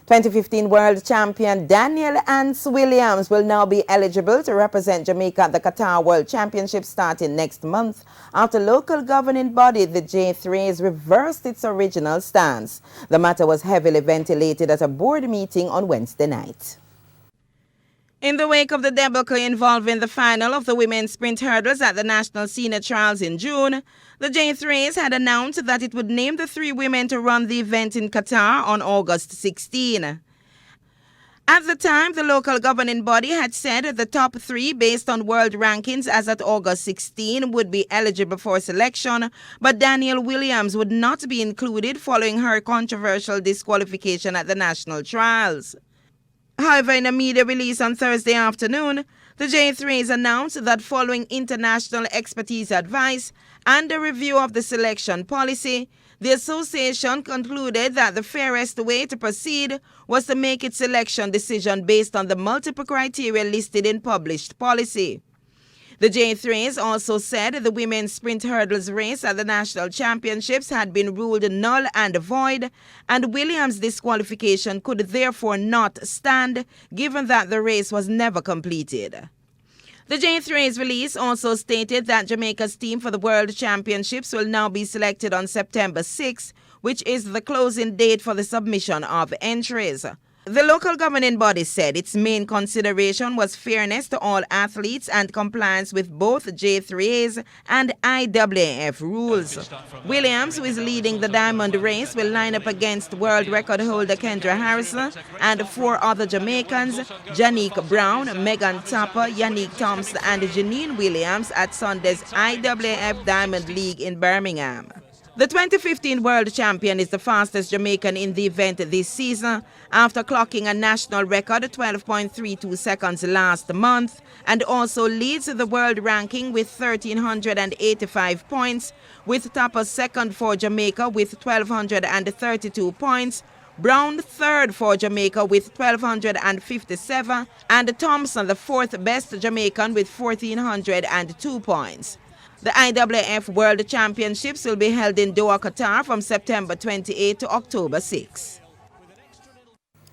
2015 world champion Daniel Ants Williams will now be eligible to represent Jamaica at the Qatar World Championship starting next month after local governing body, the JAAA, reversed its original stance. The matter was heavily ventilated at a board meeting on Wednesday night. In the wake of the debacle involving the final of the women's sprint hurdles at the National Senior Trials in June, the JAAA had announced that it would name the 3 women to run the event in Qatar on August 16. At the time, the local governing body had said the top 3 based on world rankings as at August 16 would be eligible for selection, but Daniel Williams would not be included following her controversial disqualification at the national trials. However, in a media release on Thursday afternoon, the JAAA announced that following international expertise advice and a review of the selection policy, the association concluded that the fairest way to proceed was to make its selection decision based on the multiple criteria listed in published policy. The JAAA also said the women's sprint hurdles race at the national championships had been ruled null and void, and Williams' disqualification could therefore not stand, given that the race was never completed. The JAA's release also stated that Jamaica's team for the World Championships will now be selected on September 6, which is the closing date for the submission of entries. The local governing body said its main consideration was fairness to all athletes and compliance with both JAA's and IAAF rules. Williams, who is leading the diamond race, will line up against world record holder Kendra Harrison and 4 other Jamaicans, Janique Brown, Megan Topper, Yannick Thompson and Janine Williams at Sunday's IAAF Diamond League in Birmingham. The 2015 world champion is the fastest Jamaican in the event this season after clocking a national record 12.32 seconds last month, and also leads the world ranking with 1,385 points, with Topper second for Jamaica with 1,232 points, Brown third for Jamaica with 1,257, and Thompson the 4th best Jamaican with 1,402 points. The IAAF World Championships will be held in Doha, Qatar from September 28 to October 6.